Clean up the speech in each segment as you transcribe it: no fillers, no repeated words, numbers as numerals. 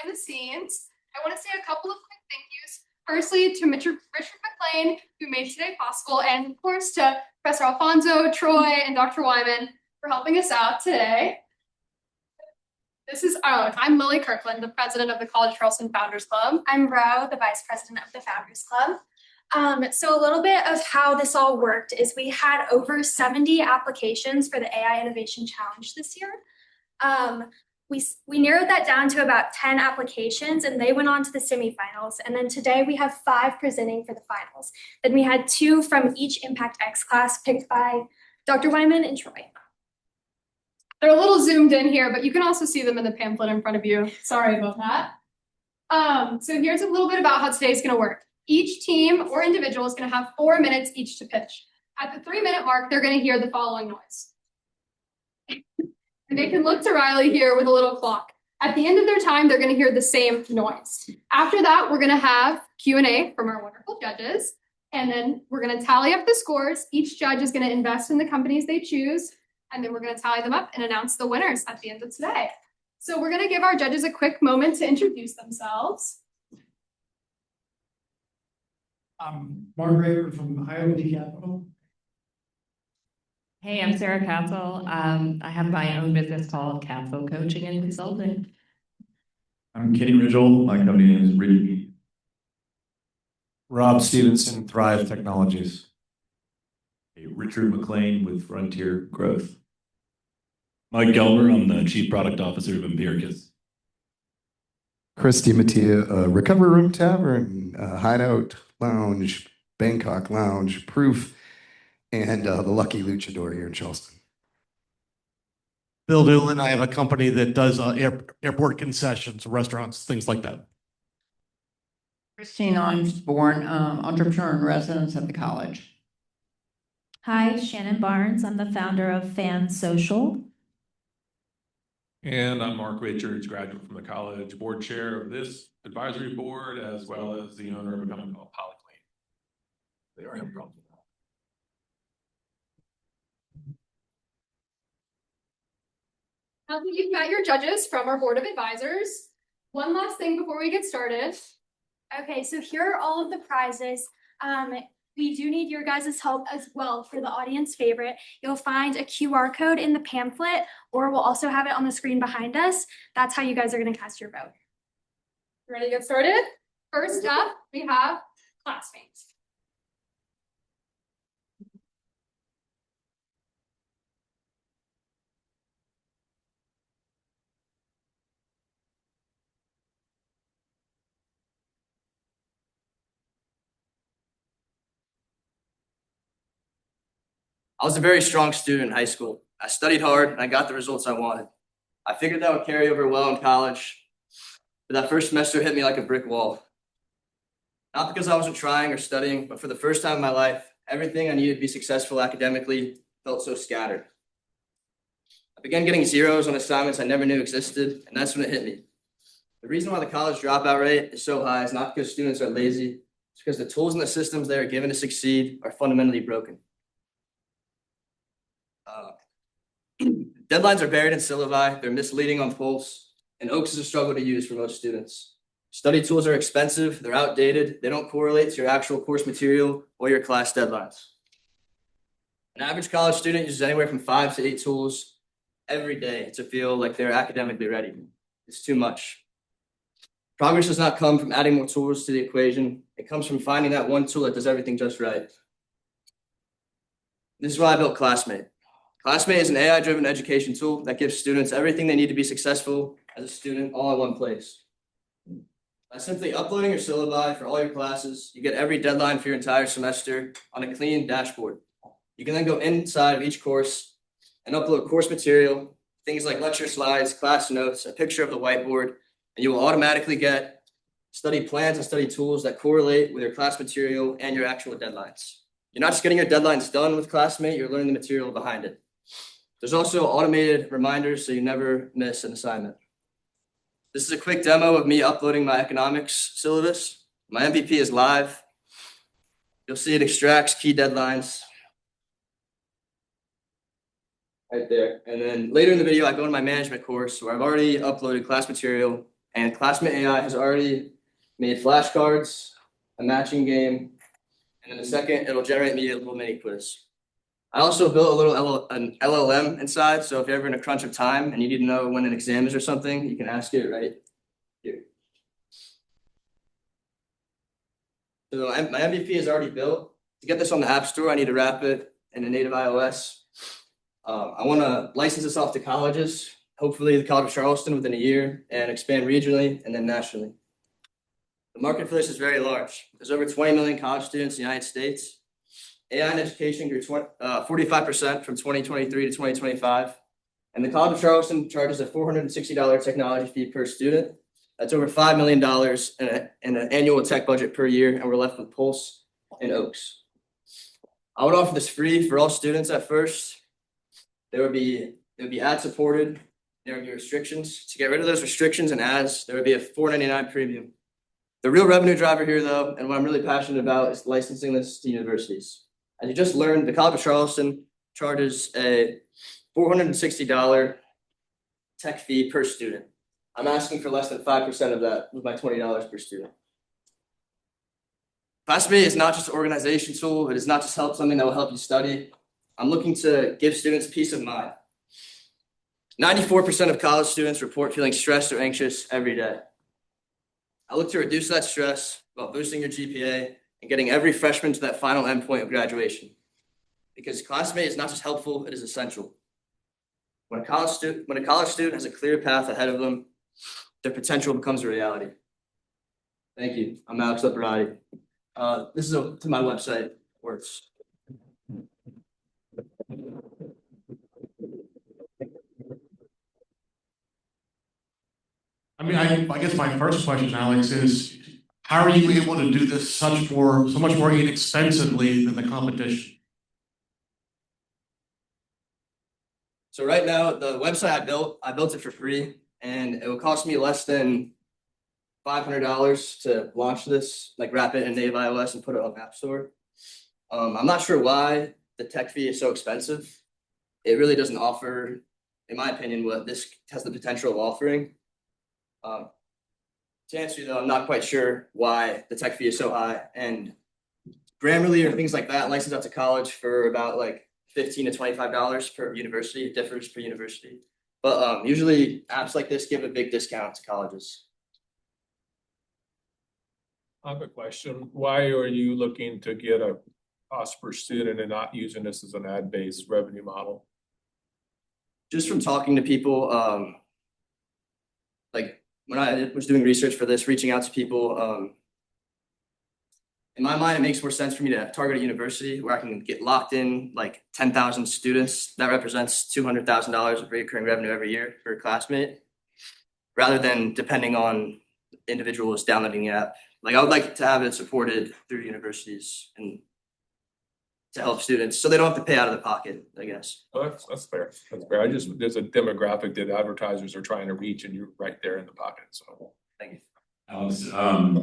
behind the scenes. I want to say a couple of quick thank yous. Firstly, to Richard McLean, who made today possible, and of course to Professor Alfonso, Troy, and Dr. Wyman for helping us out today. I'm Lily Kirkland, the president of the College Charleston Founders Club. I'm Ro, the vice president of the Founders Club. So a little bit of how this all worked is we had over 70 applications for the AI Innovation Challenge this year. We narrowed that down to about 10 applications, and they went on to the semifinals. And then today we have 5 presenting for the finals. Then we had 2 from each Impact X class picked by Dr. Wyman and Troy. They're a little zoomed in here, but you can also see them in the pamphlet in front of you. Sorry about that. So here's a little bit about how today's going to work. Each team or individual is going to have 4 minutes each to pitch. At the 3-minute mark, they're going to hear the following noise. And they can look to Riley here with a little clock. At the end of their time, they're going to hear the same noise. After that, we're going to have Q&A from our wonderful judges. And then we're going to tally up the scores. Each judge is going to invest in the companies they choose. And then we're going to tally them up and announce the winners at the end of today. So we're going to give our judges a quick moment to introduce themselves. I'm Mark Raver from Iowa Capital. Hey, I'm Sarah Castle. I have my own business called Castle Coaching and Consulting. I'm Kenny Ridgel. My company name is Ridgel. Rob Stevenson, Thrive Technologies. Hey, Richard McLean with Frontier Growth. Mike Gelber, I'm the Chief Product Officer of Empiricus. Christy Mattia, Recovery Room Tavern, Hideout Lounge, Bangkok Lounge, Proof, and the Lucky Luchador here in Charleston. Bill Doolin, I have a company that does airport concessions, restaurants, things like that. Christine Osborne, entrepreneur in residence at the college. Hi, Shannon Barnes. I'm the founder of Fan Social. And I'm Mark Richards, graduate from the college, board chair of this advisory board, as well as the owner of a company called Polyclean. They are having problems with that. Now that you've met your judges from our board of advisors, one last thing before we get started. Okay, so here are all of the prizes. We do need your guys' help as well for the audience favorite. You'll find a QR code in the pamphlet, or we'll also have it on the screen behind us. That's how you guys are going to cast your vote. Ready to get started? First up, we have classmates. I was a very strong student in high school. I studied hard and I got the results I wanted. I figured that would carry over well in college, but that first semester hit me like a brick wall. Not because I wasn't trying or studying, but for the first time in my life, everything I needed to be successful academically felt so scattered. I began getting zeros on assignments I never knew existed, and that's when it hit me. The reason why the college dropout rate is so high is not because students are lazy, it's because the tools and the systems they are given to succeed are fundamentally broken. Deadlines are buried in syllabi, they're misleading on pulse, and OAKS is a struggle to use for most students. Study tools are expensive, they're outdated, they don't correlate to your actual course material or your class deadlines. An average college student uses anywhere from 5 to 8 tools every day to feel like they're academically ready. It's too much. Progress does not come from adding more tools to the equation, it comes from finding that one tool that does everything just right. This is why I built Classmate. Classmate is an AI-driven education tool that gives students everything they need to be successful as a student all in one place. By simply uploading your syllabi for all your classes, you get every deadline for your entire semester on a clean dashboard. You can then go inside of each course and upload course material, things like lecture slides, class notes, a picture of the whiteboard, and you will automatically get study plans and study tools that correlate with your class material and your actual deadlines. You're not just getting your deadlines done with Classmate, you're learning the material behind it. There's also automated reminders so you never miss an assignment. This is a quick demo of me uploading my economics syllabus. My MVP is live. You'll see it extracts key deadlines right there. And then later in the video, I go into my management course where I've already uploaded class material And Classmate AI has already made flashcards, a matching game, and in a second, it'll generate me a little mini quiz. I also built a little an LLM inside, so if you're ever in a crunch of time and you need to know when an exam is or something, you can ask it right here. So my MVP is already built. To get this on the App Store, I need to wrap it in a native iOS. I want to license this off to colleges, hopefully the College of Charleston within a year, and expand regionally and then nationally. The market for this is very large. There's over 20 million college students in the United States. AI in education grew 45% from 2023 to 2025. And the College of Charleston charges a $460 technology fee per student. That's over $5 million in an annual tech budget per year, and we're left with Pulse and Oaks. I would offer this free for all students at first. It would be ad supported. There would be restrictions. To get rid of those restrictions and ads, there would be a $4.99 premium. The real revenue driver here, though, and what I'm really passionate about, is licensing this to universities. As you just learned, the College of Charleston charges a $460 tech fee per student. I'm asking for less than 5% of that with my $20 per student. Classmate is not just an organization tool. It is not just something that will help you study. I'm looking to give students peace of mind. 94% of college students report feeling stressed or anxious every day. I look to reduce that stress while boosting your GPA and getting every freshman to that final endpoint of graduation. Because Classmate is not just helpful, it is essential. When a college student has a clear path ahead of them, their potential becomes a reality. Thank you. I'm Alex Leparati. This is to my website where it's. I mean, I guess my first question, Alex, is how are you able to do this so much more inexpensively than the competition? So right now, the website I built it for free, and it would cost me less than $500 to launch this, like wrap it in native iOS and put it on the App Store. I'm not sure why the tech fee is so expensive. It really doesn't offer, in my opinion, what this has the potential of offering. To answer you though, I'm not quite sure why the tech fee is so high, and Grammarly or things like that license out to college for about like $15 to $25 per university. It differs per university, but usually apps like this give a big discount to colleges. I have a question. Why are you looking to get a cost per student and not using this as an ad-based revenue model? Just from talking to people, like when I was doing research for this, reaching out to people, in my mind, it makes more sense for me to target a university where I can get locked in like 10,000 students. That represents $200,000 of recurring revenue every year for a classmate, rather than depending on individuals downloading the app. Like I would like to have it supported through universities and to help students so they don't have to pay out of their pocket, I guess. Oh, that's fair. That's fair. There's a demographic that advertisers are trying to reach, and you're right there in the pocket. So thank you. Alex,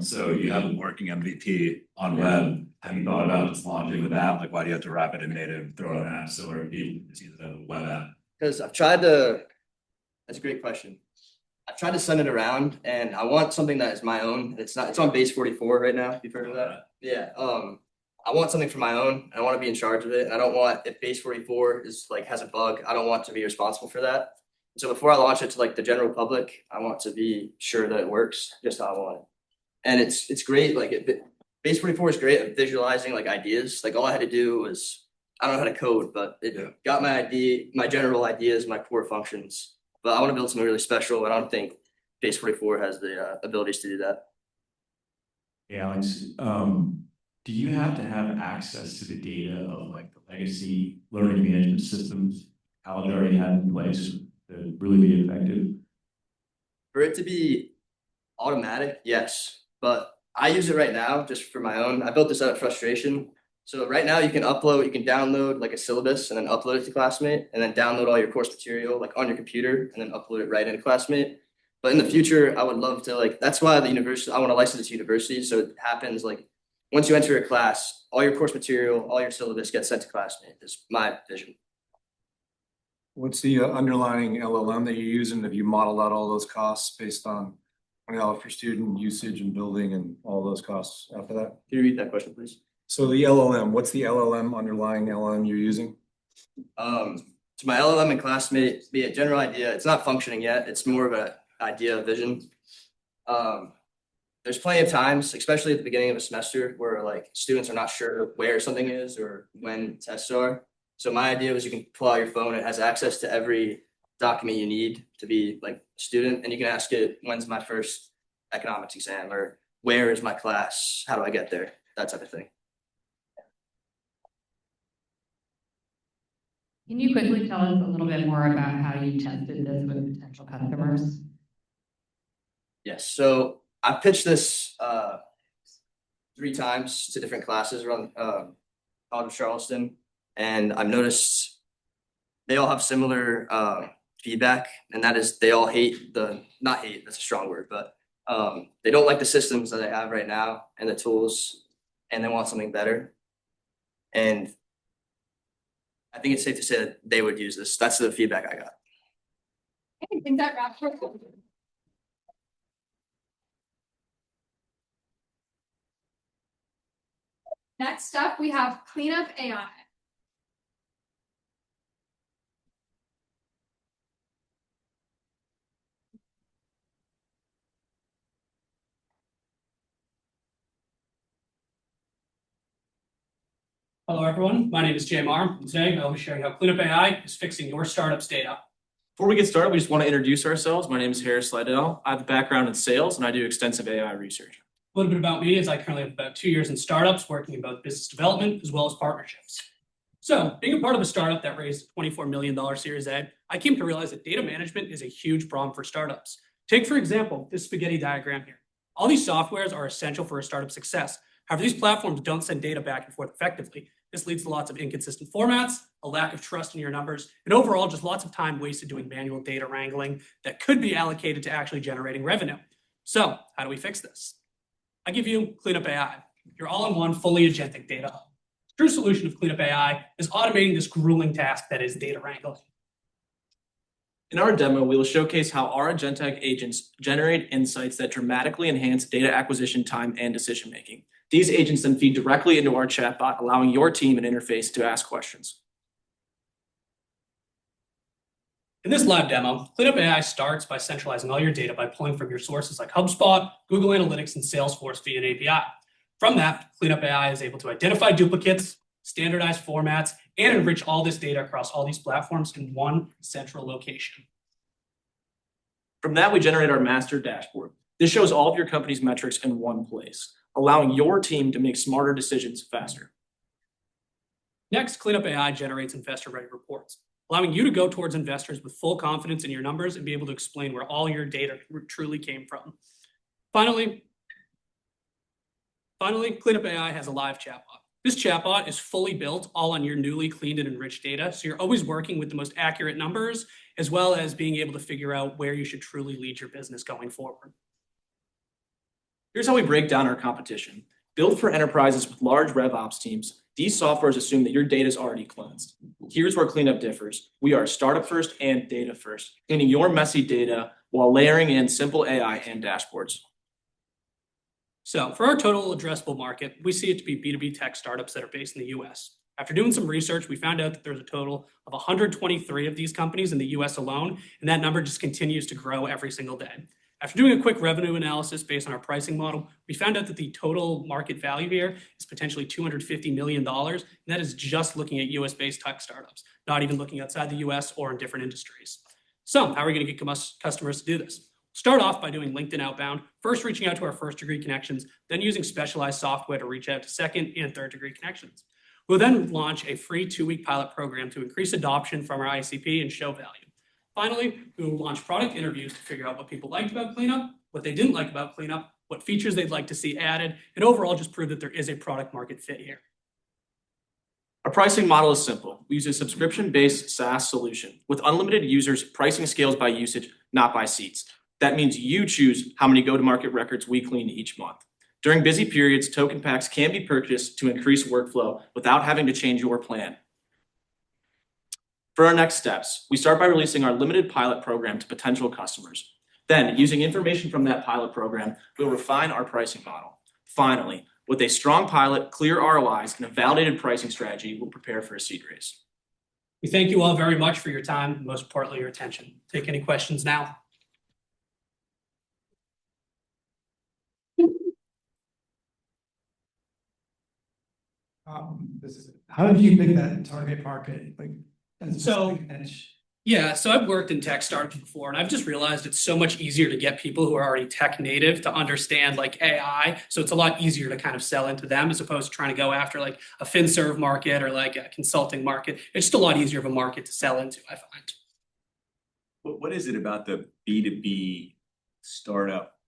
so you have a working MVP on web. Have you thought about just launching with that? Like, why do you have to wrap it in native, throw it on an app store, it's either a web app? Because I've tried to, that's a great question. I've tried to send it around, and I want something that is my own. It's on base 44 right now. You've heard of that? Yeah. I want something for my own. I want to be in charge of it. And I don't want, if base 44 is like has a bug, I don't want to be responsible for that. So before I launch it to like the general public, I want to be sure that it works just how I want it. And it's great. Like base 44 is great at visualizing like ideas. Like all I had to do was, I don't know how to code, but it got my general ideas, my core functions. But I want to build something really special, and I don't think base 44 has the abilities to do that. Hey, Alex, do you have to have access to the data of like the legacy learning management systems college already had in place to really be effective? For it to be automatic, yes. But I use it right now just for my own. I built this out of frustration. So right now you can download like a syllabus and then upload it to Classmate, and then download all your course material like on your computer and then upload it right into Classmate. But in the future, I would love to like, that's why I want to license it to university. So it happens like once you enter a class, all your course material, all your syllabus gets sent to Classmate. Is my vision. What's the underlying LLM that you're using? Have you modeled out all those costs based on $20 per student, usage and building and all those costs after that? Can you repeat that question, please? So the LLM, what's the LLM underlying LLM you're using? So my LLM and classmate, be a general idea. It's not functioning yet. It's more of an idea of vision. There's plenty of times, especially at the beginning of a semester, where like students are not sure where something is or when tests are. So my idea was you can pull out your phone. It has access to every document you need to be like a student, and you can ask it, when's my first economics exam, or where is my class? How do I get there? That type of thing. Can you quickly tell us a little bit more about how you tested this with potential customers? Yes. So I pitched this 3 times to different classes around College of Charleston, and I've noticed they all have similar feedback, and that is they all hate not hate, that's a strong word, but they don't like the systems that they have right now and the tools, and they want something better. And I think it's safe to say that they would use this. That's the feedback I got. I think that wraps it up. Next up, we have Cleanup AI. Hello, everyone. My name is Jay Marr, and today I'll be sharing how Cleanup AI is fixing your startup's data. Before we get started, we just want to introduce ourselves. My name is Harris Slidell. I have a background in sales, and I do extensive AI research. A little bit about me is I currently have about 2 years in startups, working in both business development as well as partnerships. So, being a part of a startup that raised a $24 million Series A, I came to realize that data management is a huge problem for startups. Take, for example, this spaghetti diagram here. All these softwares are essential for a startup success. However, these platforms don't send data back and forth effectively. This leads to lots of inconsistent formats, a lack of trust in your numbers, and overall just lots of time wasted doing manual data wrangling that could be allocated to actually generating revenue. So, how do we fix this? I give you Cleanup AI, your all-in-one fully agentic data hub. The true solution of Cleanup AI is automating this grueling task that is data wrangling. In our demo, we will showcase how our agentic agents generate insights that dramatically enhance data acquisition time and decision-making. These agents then feed directly into our chatbot, allowing your team an interface to ask questions. In this live demo, Cleanup AI starts by centralizing all your data by pulling from your sources like HubSpot, Google Analytics, and Salesforce via an API. From that, Cleanup AI is able to identify duplicates, standardize formats, and enrich all this data across all these platforms in one central location. From that, we generate our master dashboard. This shows all of your company's metrics in one place, allowing your team to make smarter decisions faster. Next, Cleanup AI generates investor-ready reports, allowing you to go towards investors with full confidence in your numbers and be able to explain where all your data truly came from. Finally, Cleanup AI has a live chatbot. This chatbot is fully built all on your newly cleaned and enriched data, so you're always working with the most accurate numbers, as well as being able to figure out where you should truly lead your business going forward. Here's how we break down our competition. Built for enterprises with large RevOps teams, these softwares assume that your data is already cleansed. Here's where Cleanup differs. We are startup first and data first, cleaning your messy data while layering in simple AI and dashboards. So for our total addressable market, we see it to be B2B tech startups that are based in the US. After doing some research, we found out that there's a total of 123 of these companies in the US alone, and that number just continues to grow every single day. After doing a quick revenue analysis based on our pricing model, we found out that the total market value here is potentially $250 million, and that is just looking at US-based tech startups, not even looking outside the US or in different industries. So how are we going to get customers to do this? Start off by doing LinkedIn outbound, first reaching out to our first-degree connections, then using specialized software to reach out to second and third-degree connections. We'll then launch a free 2-week pilot program to increase adoption from our ICP and show value. Finally, we will launch product interviews to figure out what people liked about Cleanup, what they didn't like about Cleanup, what features they'd like to see added, and overall just prove that there is a product market fit here. Our pricing model is simple. We use a subscription-based SaaS solution. With unlimited users, pricing scales by usage, not by seats. That means you choose how many go-to-market records we clean each month. During busy periods, token packs can be purchased to increase workflow without having to change your plan. For our next steps, we start by releasing our limited pilot program to potential customers. Then, using information from that pilot program, we'll refine our pricing model. Finally, with a strong pilot, clear ROIs, and a validated pricing strategy, we'll prepare for a seed raise. We thank you all very much for your time, and most importantly, your attention. Take any questions now. How did you pick that target market, like, as a So- specific niche? Yeah, so I've worked in tech startups before, and I've just realized it's so much easier to get people who are already tech native to understand like AI. So it's a lot easier to kind of sell into them as opposed to trying to go after like a FinServ market or like a consulting market. It's just a lot easier of a market to sell into, I find. What is it about the B2B startup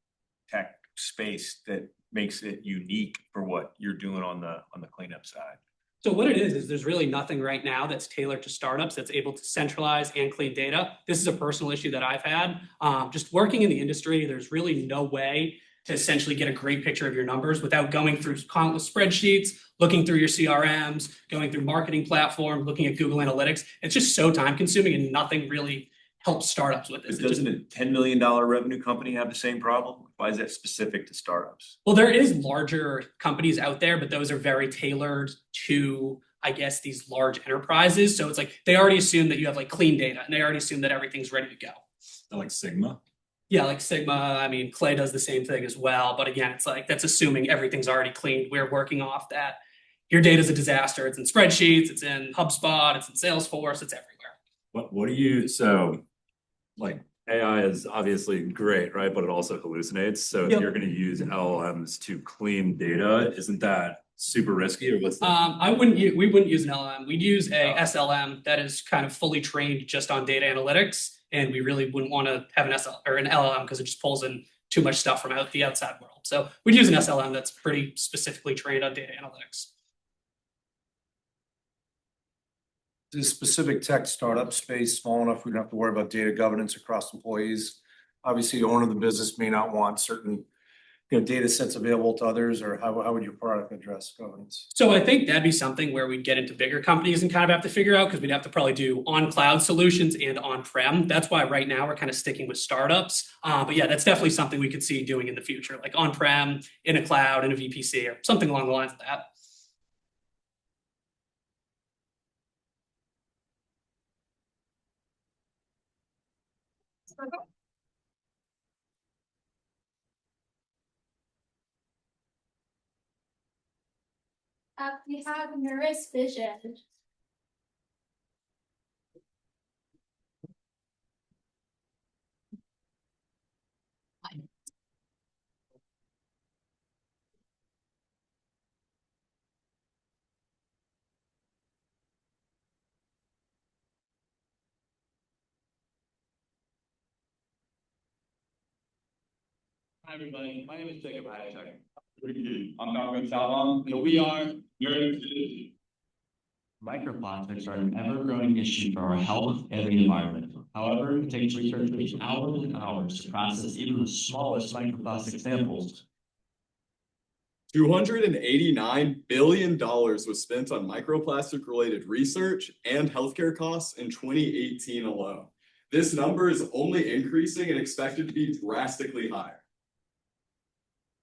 tech space that makes it unique for what you're doing on the cleanup side? So what it is there's really nothing right now that's tailored to startups that's able to centralize and clean data. This is a personal issue that I've had. Just working in the industry, there's really no way to essentially get a great picture of your numbers without going through countless spreadsheets, looking through your CRMs, going through marketing platform, looking at Google Analytics. It's just so time consuming and nothing really helps startups with this. Doesn't a $10 million revenue company have the same problem? Why is that specific to startups? Well, there is larger companies out there, but those are very tailored to, I guess, these large enterprises. So it's like they already assume that you have like clean data and they already assume that everything's ready to go. Like Sigma? Yeah, like Sigma, I mean, Clay does the same thing as well. But again, it's like that's assuming everything's already cleaned. We're working off that. Your data's a disaster. It's in spreadsheets, it's in HubSpot, it's in Salesforce, it's everywhere. What do you, so like AI is obviously great, right? But it also hallucinates. So if Yep. you're going to use LLMs to clean data, isn't that super risky or what's the? We wouldn't use an LLM. We'd use a SLM that is kind of fully trained just on data analytics. And we really wouldn't want to have an LLM because it just pulls in too much stuff from the outside world. So we'd use an SLM that's pretty specifically trained on data analytics. This specific tech startup space small enough we don't have to worry about data governance across employees. Obviously, the owner of the business may not want certain, data sets available to others, or how would your product address governance? So I think that'd be something where we'd get into bigger companies and kind of have to figure out because we'd have to probably do on cloud solutions and on-prem. That's why right now we're kind of sticking with startups. But yeah, that's definitely something we could see doing in the future, like on-prem, in a cloud, in a VPC, or something along the lines of that. We have Neuris Vision. Hi, everybody. My name is Jacob Hayek. I'm Dr. Salvan, and we are Neuris. Microplastics are an ever-growing issue for our health and the environment. However, it takes researchers hours and hours to process even the smallest microplastic samples. $289 billion was spent on microplastic-related research and healthcare costs in 2018 alone. This number is only increasing and expected to be drastically higher.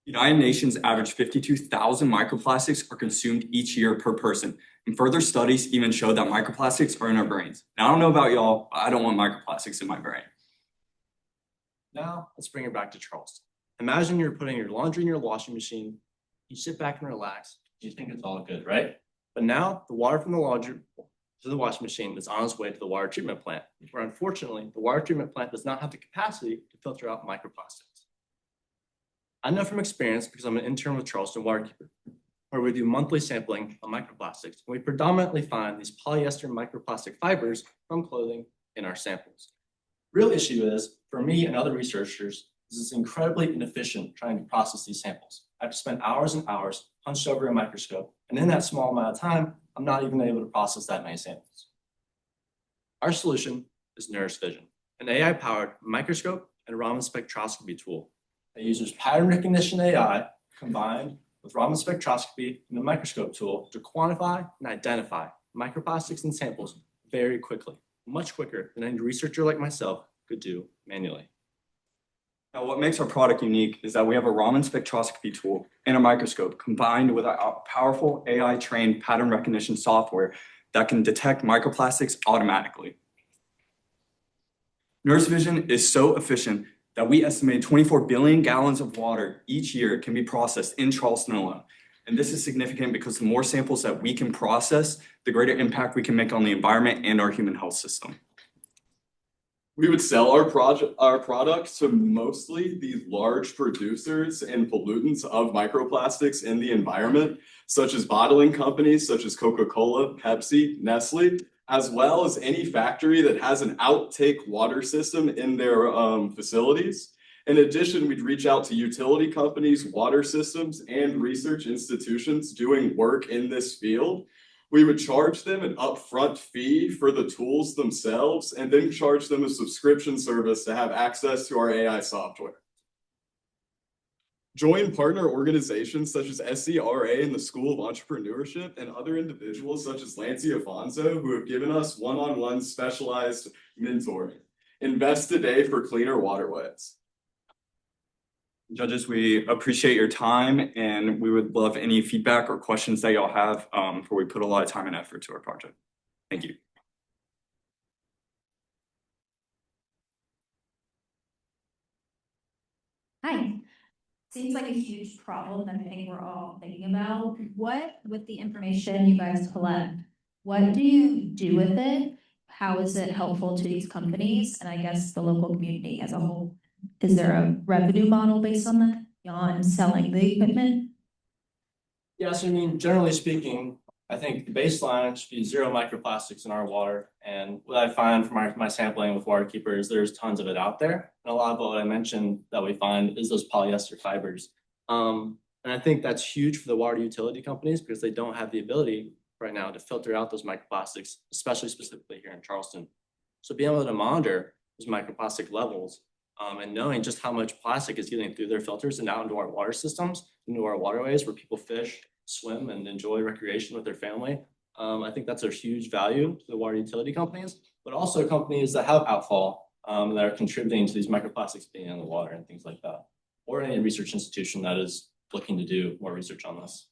United Nations average 52,000 microplastics are consumed each year per person. And further studies even show that microplastics are in our brains. Now, I don't know about y'all, but I don't want microplastics in my brain. Now, let's bring it back to Charleston. Imagine you're putting your laundry in your washing machine. You sit back and relax. You think it's all good, right? But now the water from the laundry to the washing machine is on its way to the water treatment plant, where unfortunately, the water treatment plant does not have the capacity to filter out microplastics. I know from experience because I'm an intern with Charleston Waterkeeper, where we do monthly sampling of microplastics. And we predominantly find these polyester microplastic fibers from clothing in our samples. Real issue is, for me and other researchers, this is incredibly inefficient trying to process these samples. I have to spend hours and hours hunched over a microscope, and in that small amount of time, I'm not even able to process that many samples. Our solution is Neuris Vision, an AI-powered microscope and Raman spectroscopy tool that uses pattern recognition AI combined with Raman spectroscopy and the microscope tool to quantify and identify microplastics in samples very quickly, much quicker than any researcher like myself could do manually. Now, what makes our product unique is that we have a Raman spectroscopy tool and a microscope combined with our powerful AI-trained pattern recognition software that can detect microplastics automatically. Nurse Vision is so efficient that we estimate 24 billion gallons of water each year can be processed in Charleston alone. And this is significant because the more samples that we can process, the greater impact we can make on the environment and our human health system. We would sell our products to mostly these large producers and pollutants of microplastics in the environment, such as bottling companies such as Coca-Cola, Pepsi, Nestle, as well as any factory that has an outtake water system in their facilities. In addition, we'd reach out to utility companies, water systems, and research institutions doing work in this field. We would charge them an upfront fee for the tools themselves and then charge them a subscription service to have access to our AI software. Join partner organizations such as SCRA and the School of Entrepreneurship and other individuals such as Lancey Afonso who have given us one-on-one specialized mentoring. Invest today for cleaner waterways. Judges, we appreciate your time and we would love any feedback or questions that y'all have for we put a lot of time and effort to our project. Thank you. Hi. Seems like a huge problem that I think we're all thinking about. What, with the information you guys collect, what do you do with it? How is it helpful to these companies and I guess the local community as a whole? Is there a revenue model based on that beyond selling the equipment? Yes, I mean, generally speaking, I think the baseline should be 0 microplastics in our water. And what I find from my sampling with water keepers, there's tons of it out there. And a lot of what I mentioned that we find is those polyester fibers. And I think that's huge for the water utility companies because they don't have the ability right now to filter out those microplastics, especially specifically here in Charleston. So being able to monitor those microplastic levels and knowing just how much plastic is getting through their filters and out into our water systems, into our waterways where people fish, swim, and enjoy recreation with their family. I think that's a huge value to the water utility companies, but also companies that have outfall that are contributing to these microplastics being in the water and things like that, or any research institution that is looking to do more research on this.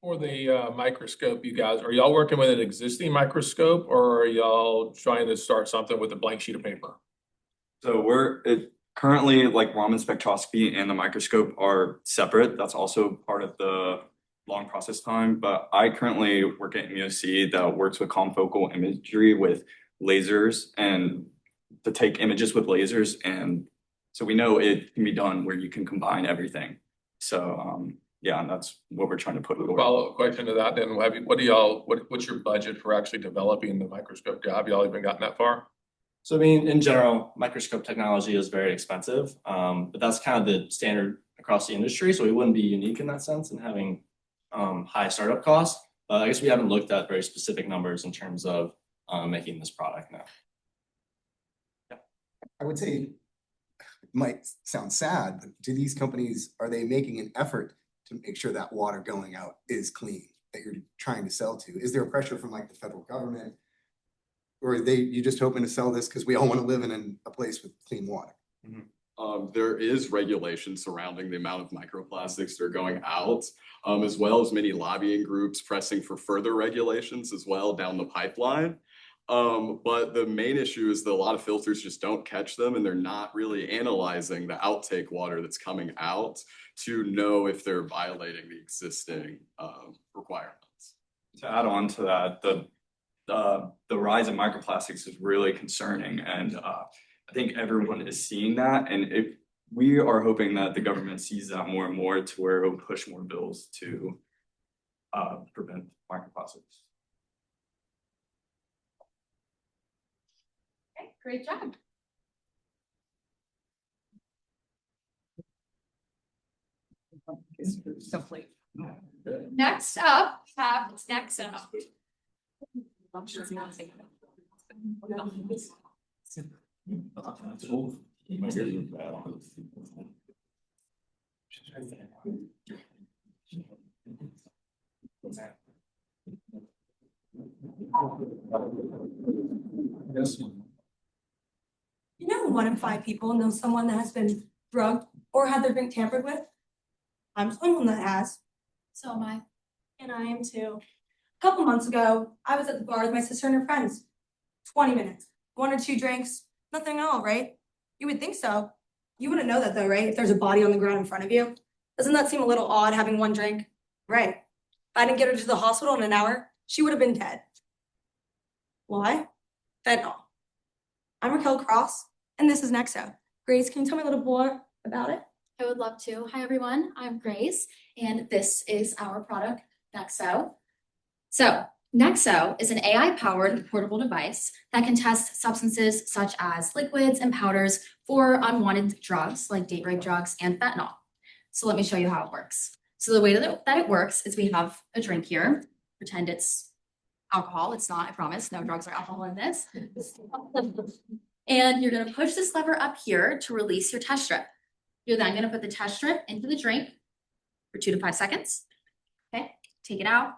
For the microscope, you guys, are y'all working with an existing microscope or are y'all trying to start something with a blank sheet of paper? So we're currently like Raman spectroscopy and the microscope are separate. That's also part of the long process time. But I currently work at MUSC that works with confocal imagery with lasers and to take images with lasers. And so we know it can be done where you can combine everything. So yeah, and that's what we're trying to put forward. Follow-up question to that then, what's your budget for actually developing the microscope? Have y'all even gotten that far? So I mean, in general, microscope technology is very expensive, but that's kind of the standard across the industry. So we wouldn't be unique in that sense and having high startup costs. I guess we haven't looked at very specific numbers in terms of making this product now. Yeah. I would say it might sound sad, but do these companies, are they making an effort to make sure that water going out is clean that you're trying to sell to? Is there a pressure from like the federal government? Or are you just hoping to sell this because we all want to live in a place with clean water? There is regulation surrounding the amount of microplastics that are going out, as well as many lobbying groups pressing for further regulations as well down the pipeline. But the main issue is that a lot of filters just don't catch them and they're not really analyzing the outtake water that's coming out to know if they're violating the existing requirements. To add on to that, the rise of microplastics is really concerning, and I think everyone is seeing that, and we are hoping that the government sees that more and more to where it will push more bills to prevent microplastics. Okay, great job. Next up, You know, 1 in 5 people know someone that has been drugged or had their drink tampered with. I'm someone that has. So am I. And I am too. A couple months ago, I was at the bar with my sister and her friends. 20 minutes, 1 or 2 drinks, nothing at all, right? You would think so. You wouldn't know that though, right? If there's a body on the ground in front of you. Doesn't that seem a little odd having 1 drink? Right. If I didn't get her to the hospital in an hour, she would have been dead. Why? Fentanyl. I'm Raquel Cross, and this is Nexo. Grace, can you tell me a little more about it? I would love to. Hi, everyone. I'm Grace, and this is our product, Nexo. So, Nexo is an AI-powered portable device that can test substances such as liquids and powders for unwanted drugs like date rape drugs and fentanyl. So let me show you how it works. So the way that it works is we have a drink here. Pretend it's alcohol. It's not, I promise. No drugs or alcohol in this. And you're going to push this lever up here to release your test strip. You're then going to put the test strip into the drink for 2 to 5 seconds. Okay, take it out,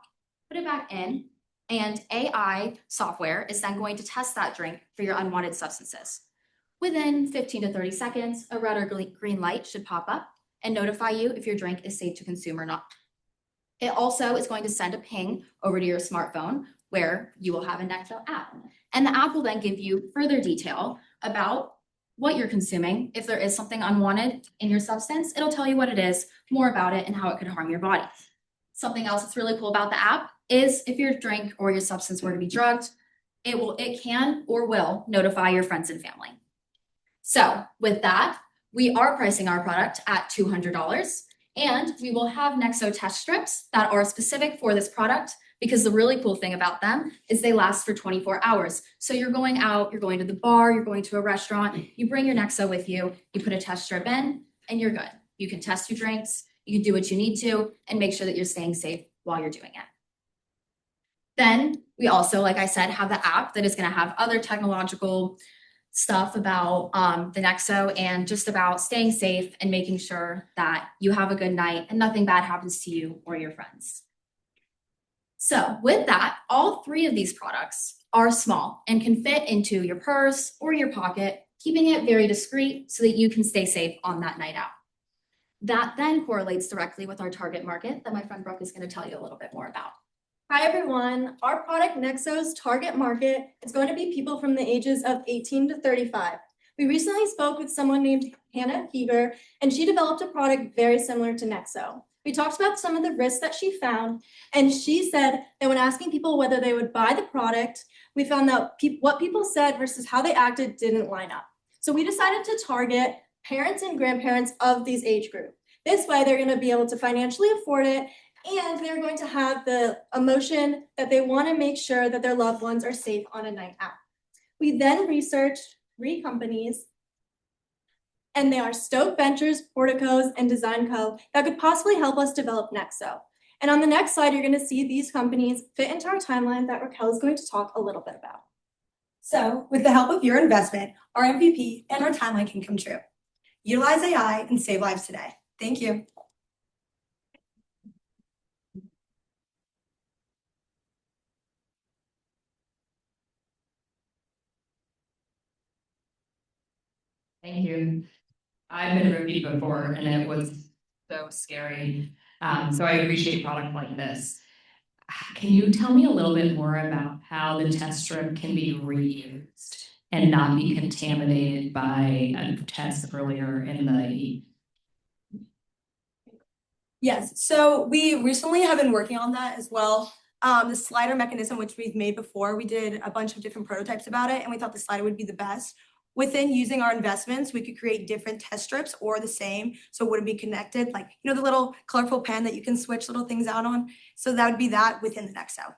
put it back in, and AI software is then going to test that drink for your unwanted substances. Within 15 to 30 seconds, a red or green light should pop up and notify you if your drink is safe to consume or not. It also is going to send a ping over to your smartphone where you will have a Nexo app. And the app will then give you further detail about what you're consuming. If there is something unwanted in your substance, it'll tell you what it is, more about it, and how it could harm your body. Something else that's really cool about the app is if your drink or your substance were to be drugged, it can or will notify your friends and family. So with that, we are pricing our product at $200, and we will have Nexo test strips that are specific for this product, because the really cool thing about them is they last for 24 hours. So you're going out, you're going to the bar, you're going to a restaurant, you bring your Nexo with you, you put a test strip in, and you're good. You can test your drinks, you can do what you need to, and make sure that you're staying safe while you're doing it. Then we also, like I said, have the app that is going to have other technological stuff about the Nexo and just about staying safe and making sure that you have a good night and nothing bad happens to you or your friends. So with that, all 3 of these products are small and can fit into your purse or your pocket, keeping it very discreet so that you can stay safe on that night out. That then correlates directly with our target market that my friend Brooke is going to tell you a little bit more about. Hi everyone, our product Nexo's target market is going to be people from the ages of 18 to 35. We recently spoke with someone named Hannah Heger, and she developed a product very similar to Nexo. We talked about some of the risks that she found, and she said that when asking people whether they would buy the product, we found that what people said versus how they acted didn't line up. So we decided to target parents and grandparents of these age group. This way, they're going to be able to financially afford it, and they're going to have the emotion that they want to make sure that their loved ones are safe on a night out. We then researched 3 companies, and they are Stoke Ventures, Porticos, and Design Co. that could possibly help us develop Nexo. And on the next slide, you're going to see these companies fit into our timeline that Raquel is going to talk a little bit about. So with the help of your investment, our MVP and our timeline can come true. Utilize AI and save lives today. Thank you. Thank you. I've been a rookie before and it was so scary. So I appreciate products like this. Can you tell me a little bit more about how the test strip can be reused and not be contaminated by a test earlier in the... Yes, so we recently have been working on that as well. The slider mechanism, which we've made before, we did a bunch of different prototypes about it, and we thought the slider would be the best. Within using our investments, we could create different test strips or the same, so it wouldn't be connected, like, you know, the little colorful pen that you can switch little things out on. So that would be that within the Nexo.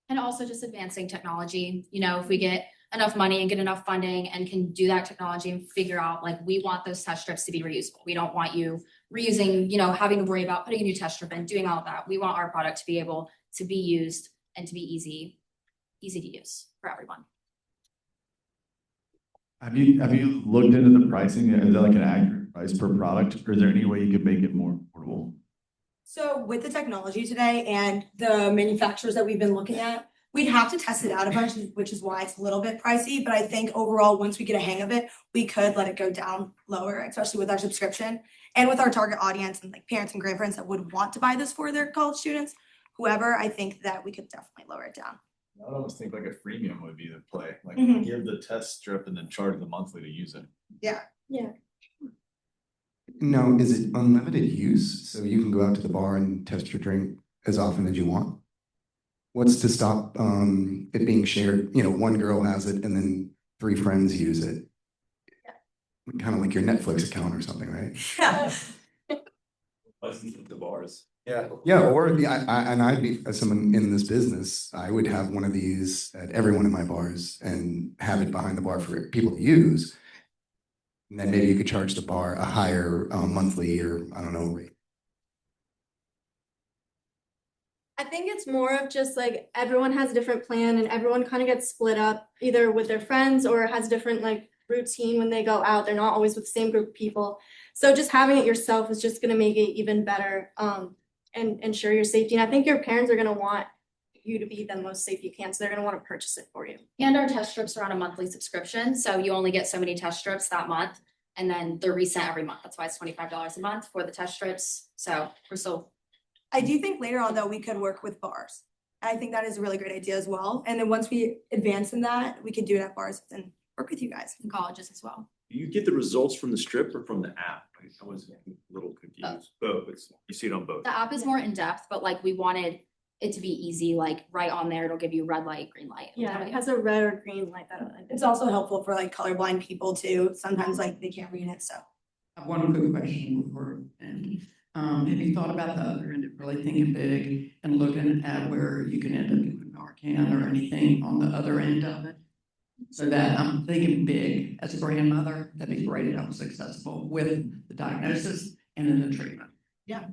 And also just advancing technology. You know, if we get enough money and get enough funding and can do that technology and figure out, like, we want those test strips to be reusable. We don't want you reusing, you know, having to worry about putting a new test strip in, doing all of that. We want our product to be able to be used and to be easy to use for everyone. Have you looked into the pricing? Is there like an accurate price per product, or is there any way you could make it more affordable? So with the technology today and the manufacturers that we've been looking at, We'd have to test it out a bunch, which is why it's a little bit pricey, but I think overall, once we get a hang of it, we could let it go down lower, especially with our subscription and with our target audience and like parents and grandparents that would want to buy this for their college students. Whoever, I think that we could definitely lower it down. I would almost think like a freemium would be the play, like Mhm. give the test strip and then charge the monthly to use it. Yeah. Yeah. Now, is it unlimited use? So you can go out to the bar and test your drink as often as you want? What's to stop it being shared? You know, one girl has it and then 3 friends use it. Kind of like your Netflix account or something, right? License at the bars. Yeah. Yeah, or I'd be, as someone in this business, I would have one of these at every one of my bars and have it behind the bar for people to use. And then maybe you could charge the bar a higher monthly or I don't know rate. I think it's more of just like everyone has a different plan and everyone kind of gets split up either with their friends or has different like routine when they go out. They're not always with the same group of people. So just having it yourself is just going to make it even better and ensure your safety. And I think your parents are going to want you to be the most safe you can. So they're going to want to purchase it for you. And our test strips are on a monthly subscription. So you only get so many test strips that month. And then they're resent every month. That's why it's $25 a month for the test strips. So we're still. I do think later on though, we could work with bars. I think that is a really great idea as well. And then once we advance in that, we could do it at bars and work with you guys in colleges as well. Do you get the results from the strip or from the app? I was a little confused. Both. You see it on both. The app is more in depth, but like we wanted it to be easy, like right on there, it'll give you red light, green light. Yeah, it has a red or green light. It's also helpful for like colorblind people too. Sometimes like they can't read it, so. I have one quick question before, and have you thought about the other end of really thinking big and looking at where you can end up doing Narcan or anything on the other end of it? So that I'm thinking big as a grandmother, that'd be great if I was successful with the diagnosis and then the treatment. Yeah.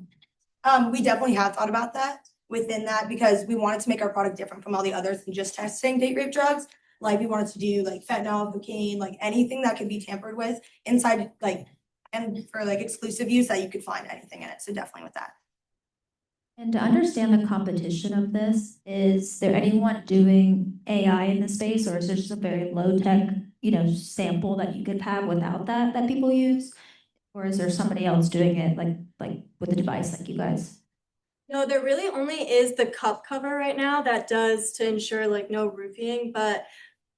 We definitely have thought about that within that because we wanted to make our product different from all the others than just testing date rape drugs. Like we wanted to do like fentanyl, cocaine, like anything that could be tampered with inside, like, and for like exclusive use that you could find anything in it. So definitely with that. And to understand the competition of this, is there anyone doing AI in the space, or is there just a very low tech, sample that you could have without that people use? Or is there somebody else doing it like with a device like you guys? No, there really only is the cup cover right now that does to ensure like no roofing, but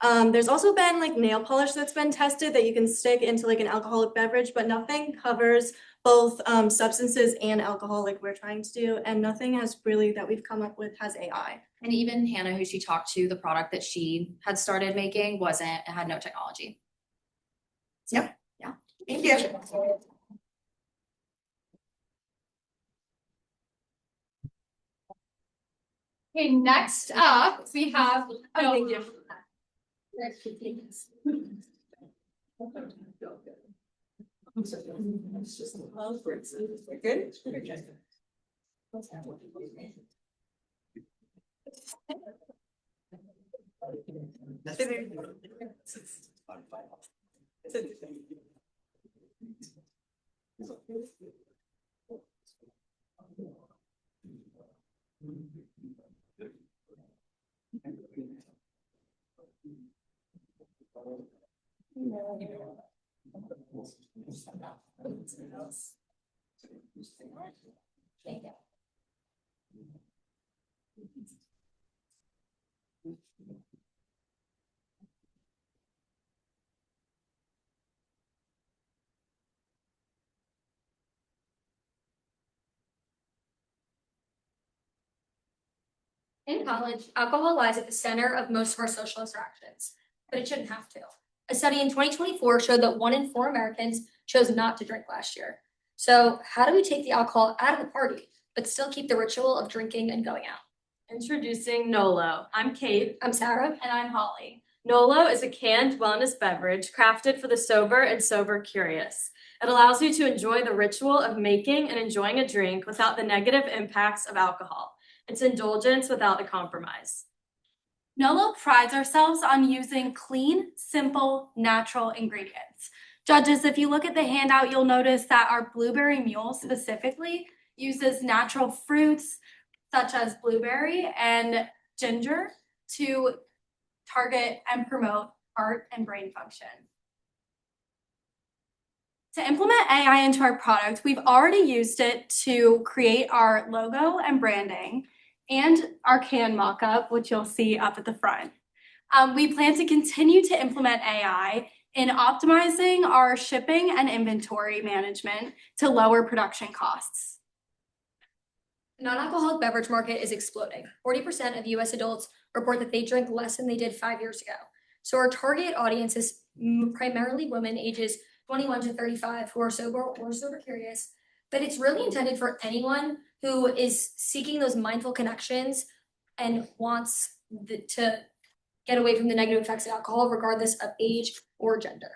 there's also been like nail polish that's been tested that you can stick into like an alcoholic beverage, but nothing covers both substances and alcohol like we're trying to do, and nothing has really that we've come up with has AI. And even Hannah, who she talked to, the product that she had started making it had no technology. Yep. Yeah. Thank you. Okay, next up, we have. Thank you. In college, alcohol lies at the center of most of our social interactions, but it shouldn't have to. A study in 2024 showed that 1 in 4 Americans chose not to drink last year. So how do we take the alcohol out of the party, but still keep the ritual of drinking and going out? Introducing Nolo. I'm Kate. I'm Sarah. And I'm Holly. Nolo is a canned wellness beverage crafted for the sober and sober curious. It allows you to enjoy the ritual of making and enjoying a drink without the negative impacts of alcohol. It's indulgence without a compromise. Nolo prides ourselves on using clean, simple, natural ingredients. Judges, if you look at the handout, you'll notice that our blueberry mule specifically uses natural fruits such as blueberry and ginger. to target and promote heart and brain function. To implement AI into our product, we've already used it to create our logo and branding and our can mock-up, which you'll see up at the front. We plan to continue to implement AI in optimizing our shipping and inventory management to lower production costs. The non-alcoholic beverage market is exploding. 40% of US adults report that they drink less than they did 5 years ago. So our target audience is primarily women ages 21 to 35 who are sober or sober curious, but it's really intended for anyone who is seeking those mindful connections and wants to get away from the negative effects of alcohol, regardless of age or gender.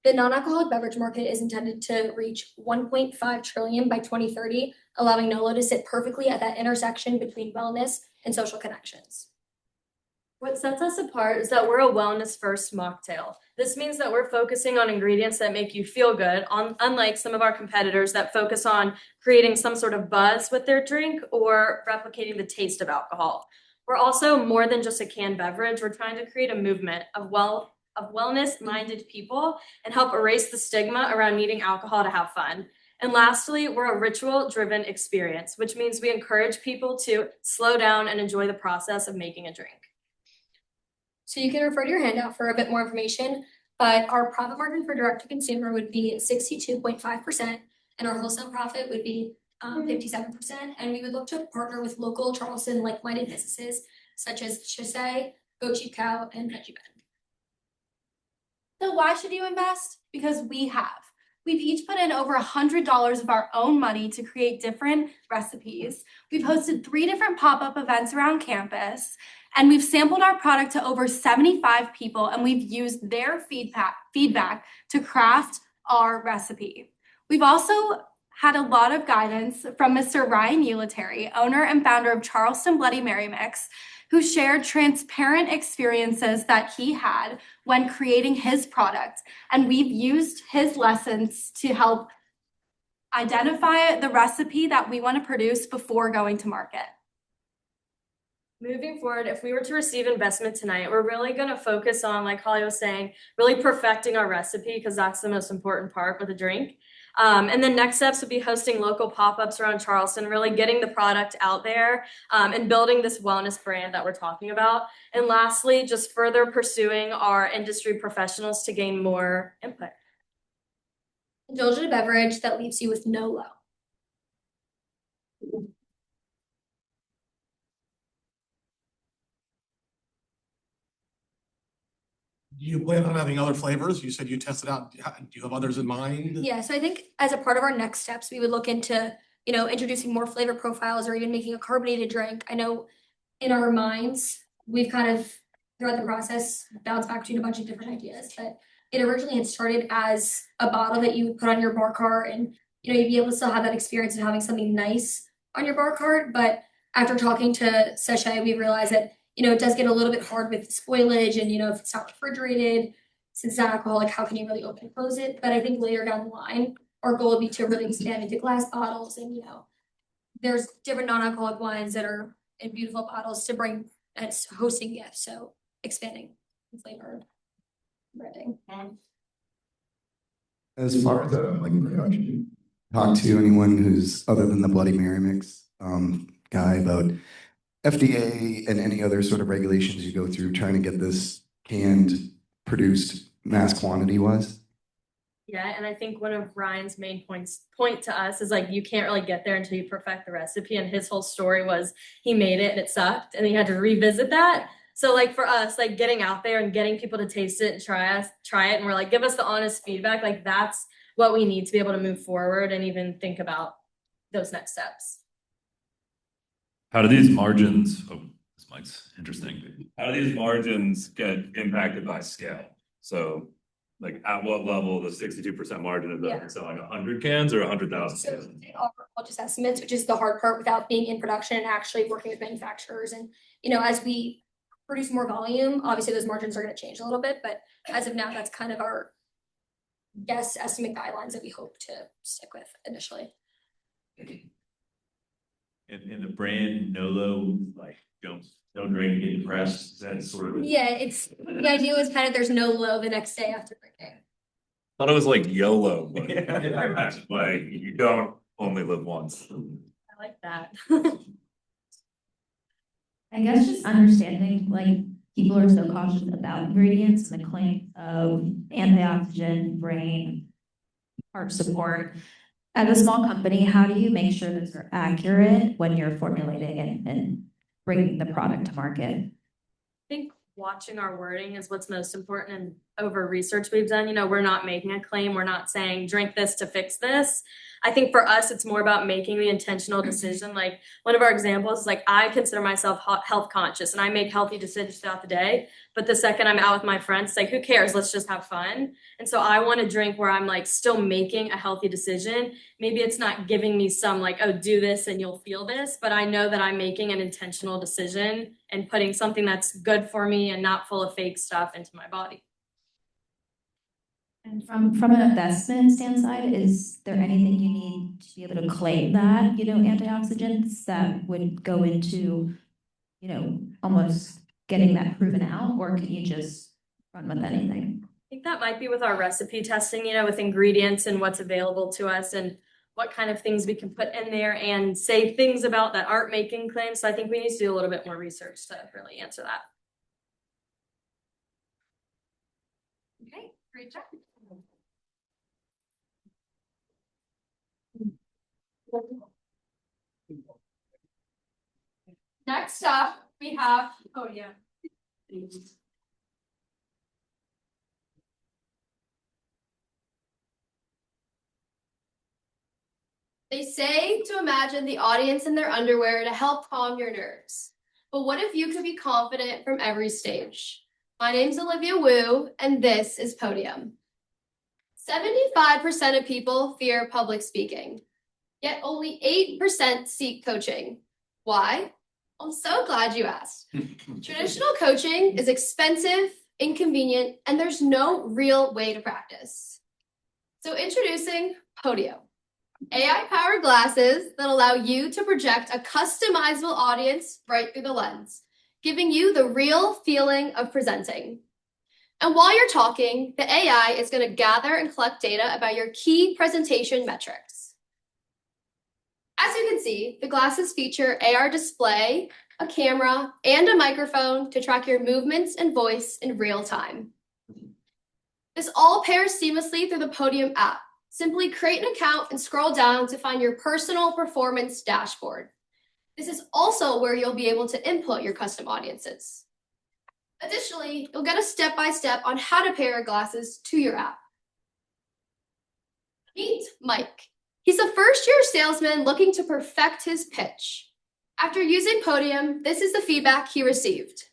The non-alcoholic beverage market is intended to reach 1.5 trillion by 2030, allowing Nolo to sit perfectly at that intersection between wellness and social connections. What sets us apart is that we're a wellness-first mocktail. This means that we're focusing on ingredients that make you feel good, unlike some of our competitors that focus on creating some sort of buzz with their drink or replicating the taste of alcohol. We're also more than just a canned beverage. We're trying to create a movement of wellness-minded people and help erase the stigma around needing alcohol to have fun. And lastly, we're a ritual-driven experience, which means we encourage people to slow down and enjoy the process of making a drink. So you can refer to your handout for a bit more information, but our profit margin for direct-to-consumer would be 62.5%, and our wholesale profit would be 57%, and we would look to partner with local Charleston like-minded businesses such as Chassé, Goat Cheap Cow, and Veggie Ben. So why should you invest? Because we have. We've each put in over $100 of our own money to create different recipes. We've hosted 3 different pop-up events around campus, and we've sampled our product to over 75 people, and we've used their feedback to craft our recipe. We've also had a lot of guidance from Mr. Ryan Uletary, owner and founder of Charleston Bloody Mary Mix, who shared transparent experiences that he had when creating his product. And we've used his lessons to help identify the recipe that we want to produce before going to market. Moving forward, if we were to receive investment tonight, we're really going to focus on, like Holly was saying, really perfecting our recipe because that's the most important part with a drink. And then next steps would be hosting local pop-ups around Charleston, really getting the product out there and building this wellness brand that we're talking about. And lastly, just further pursuing our industry professionals to gain more input. Indulge in a beverage that leaves you with no low. Do you plan on having other flavors? You said you tested out. Do you have others in mind? Yeah, so I think as a part of our next steps, we would look into, introducing more flavor profiles or even making a carbonated drink. I know in our minds, we've kind of, throughout the process, bounced back between a bunch of different ideas, but it originally had started as a bottle that you would put on your bar cart and, you'd be able to still have that experience of having something nice on your bar cart. But after talking to Sachet, we realized that it does get a little bit hard with spoilage and, if it's not refrigerated, since it's not alcoholic, how can you really open and close it? But I think later down the line, our goal would be to really expand into glass bottles and, there's different non-alcoholic wines that are in beautiful bottles to bring as hosting gifts. So expanding the flavor branding. As far as production, talk to anyone who's other than the Bloody Mary Mix guy about FDA and any other sort of regulations you go through trying to get this canned, produced mass quantity wise? Yeah, and I think one of Ryan's main point to us is you can't really get there until you perfect the recipe. And his whole story was he made it and it sucked and he had to revisit that. So for us, getting out there and getting people to taste it and try it and we're give us the honest feedback. That's what we need to be able to move forward and even think about those next steps. How do these margins, this mic's interesting. How do these margins get impacted by scale? So at what level the 62% margin of that? So 100 cans or 100,000 cans? So they are all just estimates, which is the hard part without being in production and actually working with manufacturers. And, as we produce more volume, obviously those margins are going to change a little bit, but as of now, that's kind of our guess estimate guidelines that we hope to stick with initially. And the brand Nolo, like, don't drink, get depressed, is that sort of? Yeah, the idea was kind of there's no low the next day after drinking. Thought it was like YOLO, but like you don't only live once. I like that. I guess just understanding, like, people are so cautious about ingredients and the claim of antioxidant, brain, heart support. At a small company, how do you make sure those are accurate when you're formulating and bringing the product to market? I think watching our wording is what's most important, and over research we've done, we're not making a claim. We're not saying drink this to fix this. I think for us, it's more about making the intentional decision. Like one of our examples is like, I consider myself health conscious and I make healthy decisions throughout the day. But the second I'm out with my friends, it's like, who cares? Let's just have fun. And so I want to drink where I'm like still making a healthy decision. Maybe it's not giving me some like, oh, do this and you'll feel this, but I know that I'm making an intentional decision and putting something that's good for me and not full of fake stuff into my body. And from an investment standpoint, is there anything you need to be able to claim that, antioxidants that would go into, almost getting that proven out, or can you just run with anything? I think that might be with our recipe testing, with ingredients and what's available to us and what kind of things we can put in there and say things about that aren't making claims. So I think we need to do a little bit more research to really answer that. Okay, great job. Next up, we have Podium. They say to imagine the audience in their underwear to help calm your nerves. But what if you could be confident from every stage? My name's Olivia Wu, and this is Podium. 75% of people fear public speaking, yet only 8% seek coaching. Why? I'm so glad you asked. Traditional coaching is expensive, inconvenient, and there's no real way to practice. So introducing Podium, AI-powered glasses that allow you to project a customizable audience right through the lens, giving you the real feeling of presenting. And while you're talking, the AI is going to gather and collect data about your key presentation metrics. As you can see, the glasses feature AR display, a camera, and a microphone to track your movements and voice in real time. This all pairs seamlessly through the Podium app. Simply create an account and scroll down to find your personal performance dashboard. This is also where you'll be able to input your custom audiences. Additionally, you'll get a step-by-step on how to pair your glasses to your app. Meet Mike. He's a first-year salesman looking to perfect his pitch. After using Podium, this is the feedback he received.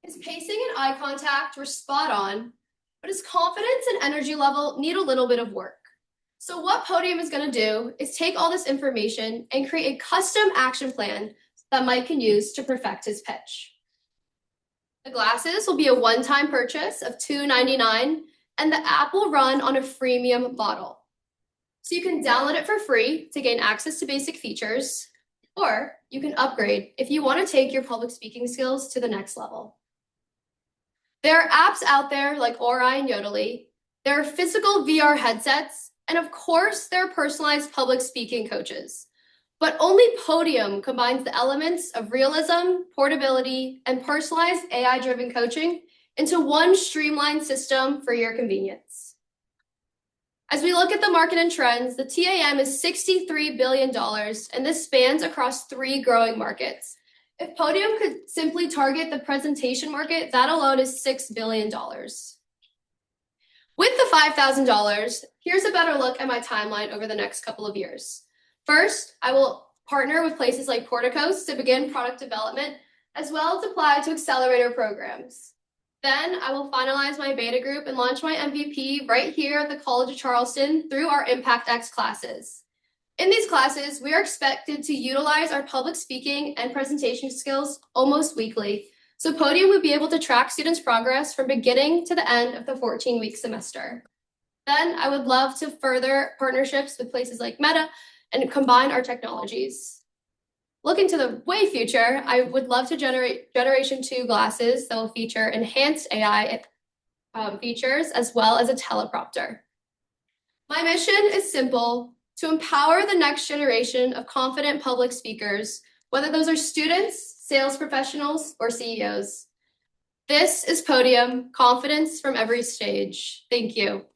His pacing and eye contact were spot on, but his confidence and energy level need a little bit of work. So what Podium is going to do is take all this information and create a custom action plan that Mike can use to perfect his pitch. The glasses will be a one-time purchase of $2.99, and the app will run on a freemium model. So you can download it for free to gain access to basic features, or you can upgrade if you want to take your public speaking skills to the next level. There are apps out there like Ori and Yodely. There are physical VR headsets, and of course, there are personalized public speaking coaches. But only Podium combines the elements of realism, portability, and personalized AI-driven coaching into one streamlined system for your convenience. As we look at the market and trends, the TAM is $63 billion, and this spans across 3 growing markets. If Podium could simply target the presentation market, that alone is $6 billion. With the $5,000, here's a better look at my timeline over the next couple of years. First, I will partner with places like Porticos to begin product development, as well as apply to accelerator programs. Then I will finalize my beta group and launch my MVP right here at the College of Charleston through our Impact X classes. In these classes, we are expected to utilize our public speaking and presentation skills almost weekly, so Podium would be able to track students' progress from beginning to the end of the 14-week semester. Then I would love to further partnerships with places like Meta and combine our technologies. Looking to the way future, I would love to generate Generation 2 glasses that will feature enhanced AI features as well as a teleprompter. My mission is simple: to empower the next generation of confident public speakers, whether those are students, sales professionals, or CEOs. This is Podium, confidence from every stage. Thank you.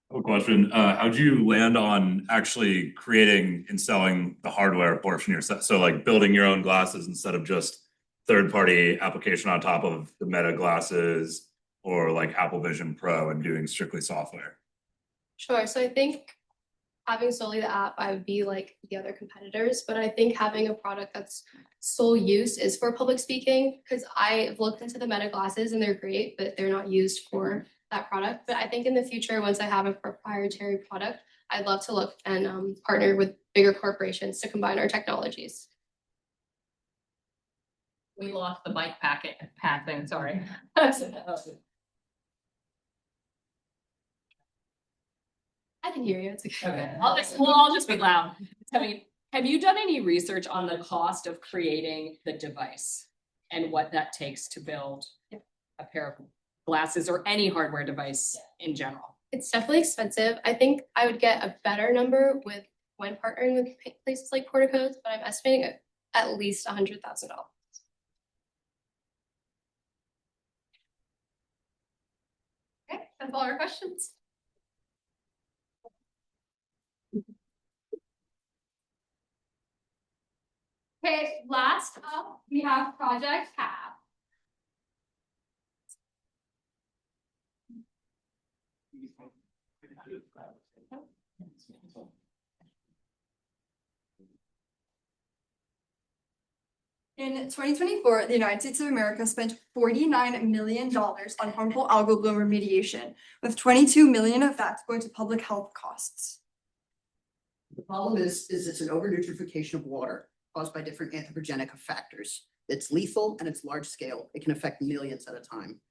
A question, how'd you land on actually creating and selling the hardware portion yourself? So like building your own glasses instead of just third-party application on top of the Meta glasses or like Apple Vision Pro and doing strictly software? Sure. So I think having solely the app, I would be like the other competitors, but I think having a product that's sole use is for public speaking, because I've looked into the Meta glasses and they're great, but they're not used for that product. But I think in the future, once I have a proprietary product, I'd love to look and partner with bigger corporations to combine our technologies. We lost the bike pathing, sorry. I can hear you. It's okay. I'll just be loud. Have you done any research on the cost of creating the device and what that takes to build a pair of glasses or any hardware device in general? It's definitely expensive. I think I would get a better number when partnering with places like Portico's, but I'm estimating at least $100,000. Okay, that's all our questions. Okay, last up, we have Project Hab. In 2024, the United States of America spent $49 million on harmful algal bloom remediation, with $22 million of that going to public health costs. The problem is it's an overnutrification of water caused by different anthropogenic factors. It's lethal and it's large scale. It can affect millions at a time.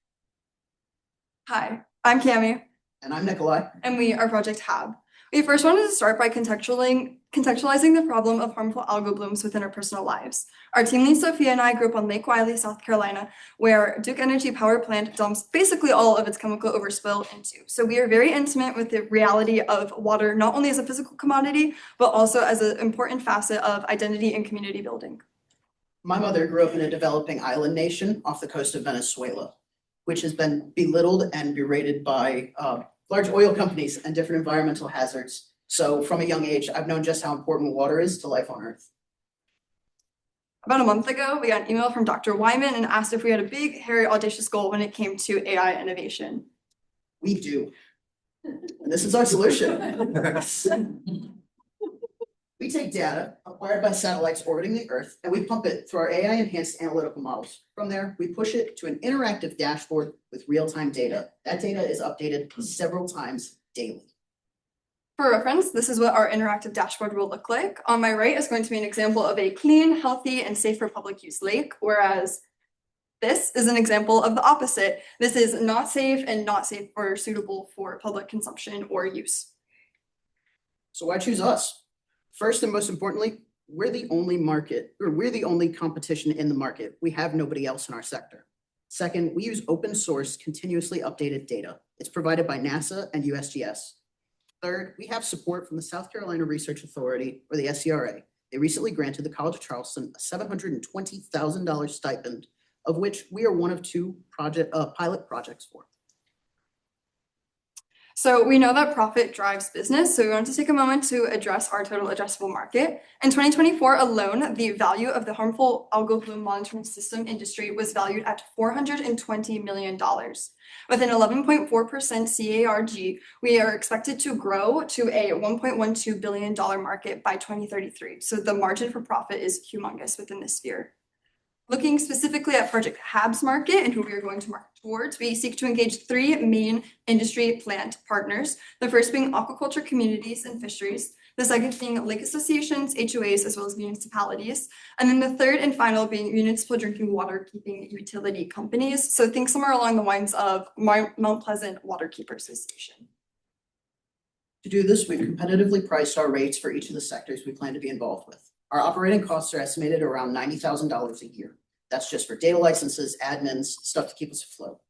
Hi, I'm Cami. And I'm Nikolai. And we are Project Hab. We first wanted to start by contextualizing the problem of harmful algal blooms within our personal lives. Our team lead Sophia and I grew up on Lake Wiley, South Carolina, where Duke Energy power plant dumps basically all of its chemical overspill into. So we are very intimate with the reality of water, not only as a physical commodity, but also as an important facet of identity and community building. My mother grew up in a developing island nation off the coast of Venezuela, which has been belittled and berated by large oil companies and different environmental hazards. So from a young age, I've known just how important water is to life on Earth. About a month ago, we got an email from Dr. Wyman and asked if we had a big, hairy, audacious goal when it came to AI innovation. We do. And this is our solution. We take data acquired by satellites orbiting the Earth, and we pump it through our AI-enhanced analytical models. From there, we push it to an interactive dashboard with real-time data. That data is updated several times daily. For reference, this is what our interactive dashboard will look like. On my right is going to be an example of a clean, healthy, and safe for public use lake, whereas this is an example of the opposite. This is not safe and not safe or suitable for public consumption or use. So why choose us? First and most importantly, we're the only competition in the market. We have nobody else in our sector. Second, we use open source, continuously updated data. It's provided by NASA and USGS. Third, we have support from the South Carolina Research Authority, or the SCRA. They recently granted the College of Charleston a $720,000 stipend, of which we are one of two pilot projects for. So we know that profit drives business, so we wanted to take a moment to address our total addressable market. In 2024 alone, the value of the harmful algal bloom monitoring system industry was valued at $420 million. With an 11.4% CARG, we are expected to grow to a $1.12 billion market by 2033. So the margin for profit is humongous within this sphere. Looking specifically at Project Hab's market and who we are going to market towards, we seek to engage three main industry plant partners. The first being aquaculture communities and fisheries, The second being lake associations, HOAs, as well as municipalities. And then the third and final being municipal drinking water keeping utility companies. So think somewhere along the lines of Mount Pleasant Waterkeeper Association. To do this, we've competitively priced our rates for each of the sectors we plan to be involved with. Our operating costs are estimated around $90,000 a year. That's just for data licenses, admins, stuff to keep us afloat.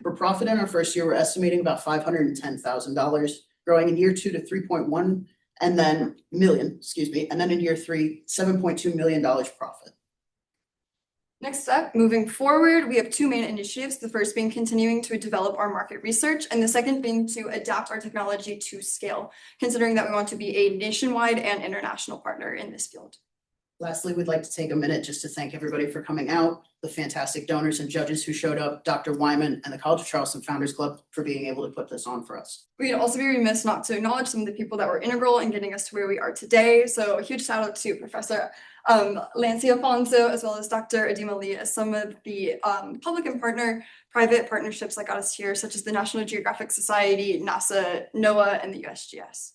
For profit in our first year, we're estimating about $510,000, growing in year 2 to 3.1 and then million, and then in year 3, $7.2 million profit. Next up, moving forward, we have two main initiatives. The first being continuing to develop our market research, and the second being to adapt our technology to scale, considering that we want to be a nationwide and international partner in this field. Lastly, we'd like to take a minute just to thank everybody for coming out, the fantastic donors and judges who showed up, Dr. Wyman and the College of Charleston Founders Club for being able to put this on for us. We'd also be remiss not to acknowledge some of the people that were integral in getting us to where we are today. So a huge shout out to Professor Lancy Afonso, as well as Dr. Adima Lee, as some of the public and private partnerships that got us here, such as the National Geographic Society, NASA, NOAA, and the USGS.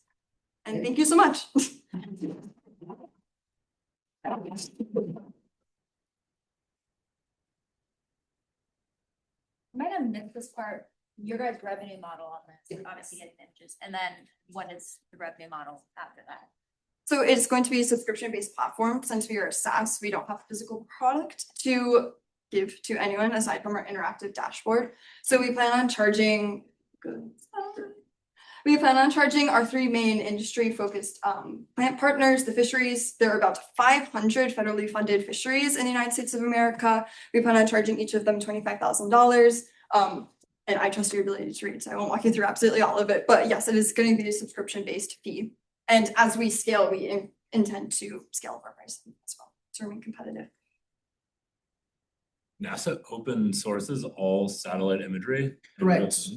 And thank you so much. I might have missed this part, your guys' revenue model on this, obviously getting images, and then what is the revenue model after that? So it's going to be a subscription-based platform. Since we are a SaaS, we don't have a physical product to give to anyone aside from our interactive dashboard. So we plan on charging our three main industry-focused plant partners, the fisheries. There are about 500 federally funded fisheries in the United States of America. We plan on charging each of them $25,000. And I trust your ability to read, so I won't walk you through absolutely all of it. But yes, it is going to be a subscription-based fee. And as we scale, we intend to scale our pricing as well to remain competitive. NASA open sources all satellite imagery? Correct.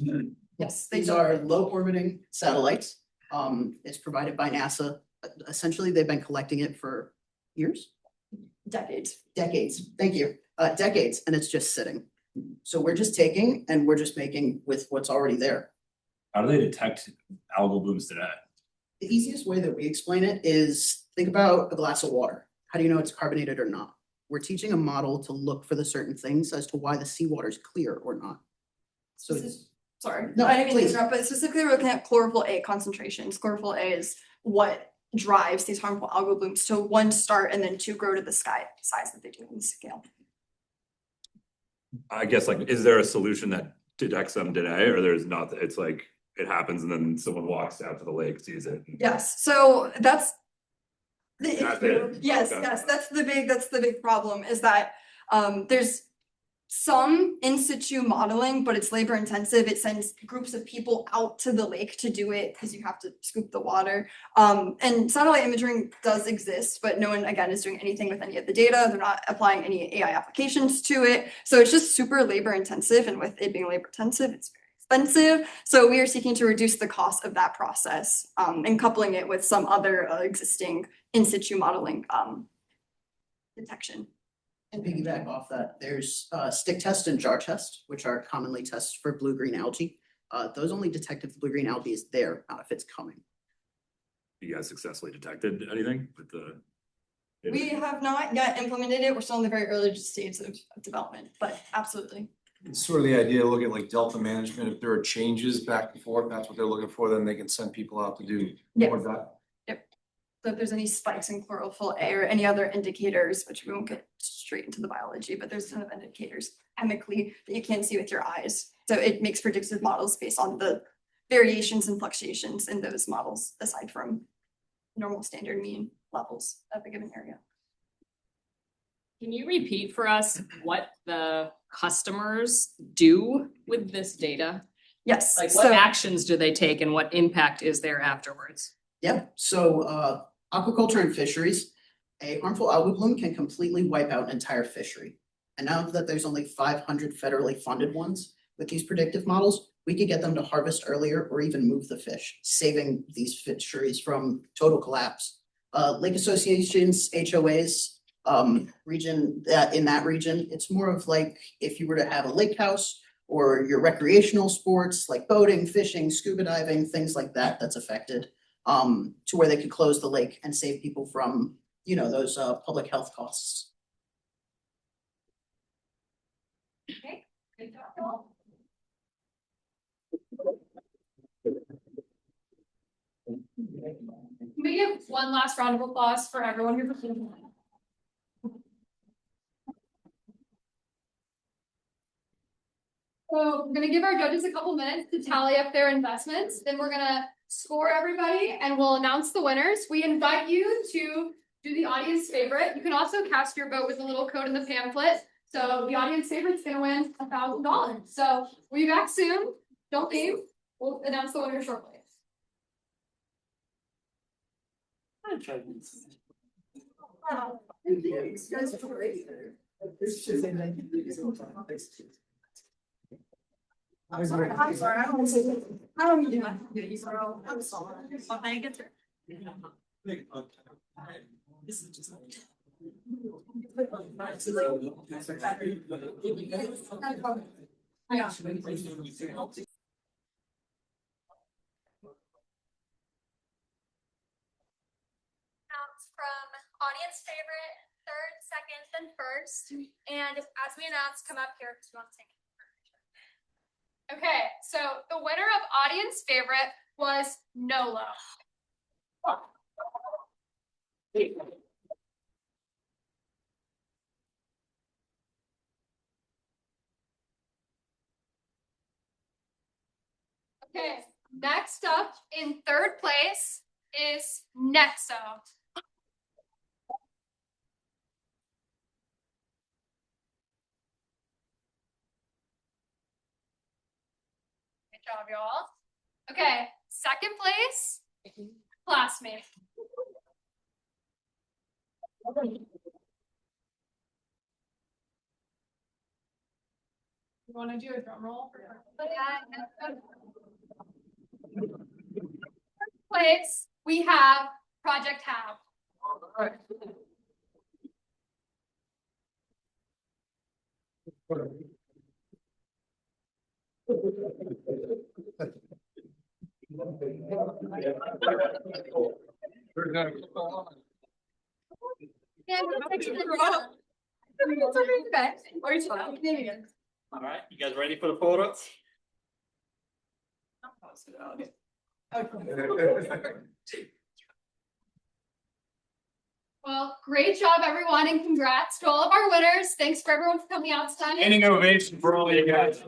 Yes, these are low orbiting satellites. It's provided by NASA. Essentially, they've been collecting it for years. Decades. Thank you. Decades, and it's just sitting. So we're just taking and we're just making with what's already there. How do they detect algal blooms today? The easiest way that we explain it is think about a glass of water. How do you know it's carbonated or not? We're teaching a model to look for the certain things as to why the seawater is clear or not. So sorry, no, I didn't mean to please. interrupt, but specifically we're looking at chlorophyll A concentrations. Chlorophyll A is what drives these harmful algal blooms to one, start and then two, grow to the size that they do in the scale. I guess, like, is there a solution that detects them today, or there's not? It's like it happens and then someone walks out to the lake, sees it. Yes, so that's the That's issue. it. Yes, Okay. yes, that's the big problem is that there's some in situ modeling, but it's labor intensive. It sends groups of people out to the lake to do it because you have to scoop the water. And satellite imaging does exist, but no one, again, is doing anything with any of the data. They're not applying any AI applications to it. So it's just super labor intensive. And with it being labor intensive, it's very expensive. So we are seeking to reduce the cost of that process and coupling it with some other existing in situ modeling detection. And piggyback off that, there's stick test and jar test, which are commonly tests for blue-green algae. Those only detect if the blue-green algae is there, not if it's coming. You guys successfully detected anything with the? We have not yet implemented it. We're still in the very early stages of development, but absolutely. It's sort of the idea to look at like delta management. If there are changes back and forth, that's what they're looking for, then they can send people out to do more of that. So if there's any spikes in chlorophyll A or any other indicators, which we won't get straight into the biology, but there's a ton of indicators chemically that you can't see with your eyes. So it makes predictive models based on the variations and fluctuations in those models, aside from normal standard mean levels of a given area. Can you repeat for us what the customers do with this data? Yes. Like what actions do they take and what impact is there afterwards? Yep, so aquaculture and fisheries, a harmful algal bloom can completely wipe out an entire fishery. And now that there's only 500 federally funded ones with these predictive models, we could get them to harvest earlier or even move the fish, saving these fisheries from total collapse. Lake associations, HOAs, in that region, it's more of like if you were to have a lake house or your recreational sports like boating, fishing, scuba diving, things like that, that's affected. to where they could close the lake and save people from, you know, those public health costs. Okay, good job. Can we give one last round of applause for everyone who participated? So we're gonna give our judges a couple minutes to tally up their investments, then we're gonna score everybody and we'll announce the winners. We invite you to do the audience favorite. You can also cast your vote with the little code in the pamphlet. So the audience favorite's gonna win $1,000. So we'll be back soon. Don't leave. We'll announce the winner shortly. I'm sorry, I don't want to say, I don't even do my computer, so I'm sorry. I'll thank it. This is just. From audience favorite, third, second, then first. And as we announce, come up here because we want to take. Okay, so the winner of audience favorite was Nolo. Okay, next up in third place is Nexo. Good job, y'all. Okay, second place, classmate. You want to do a drum roll? First place, we have Project Hab. All right, you guys ready for the photo? Well, great job, everyone, and congrats to all of our winners. Thanks for everyone for coming out tonight. Standing ovation for all you guys.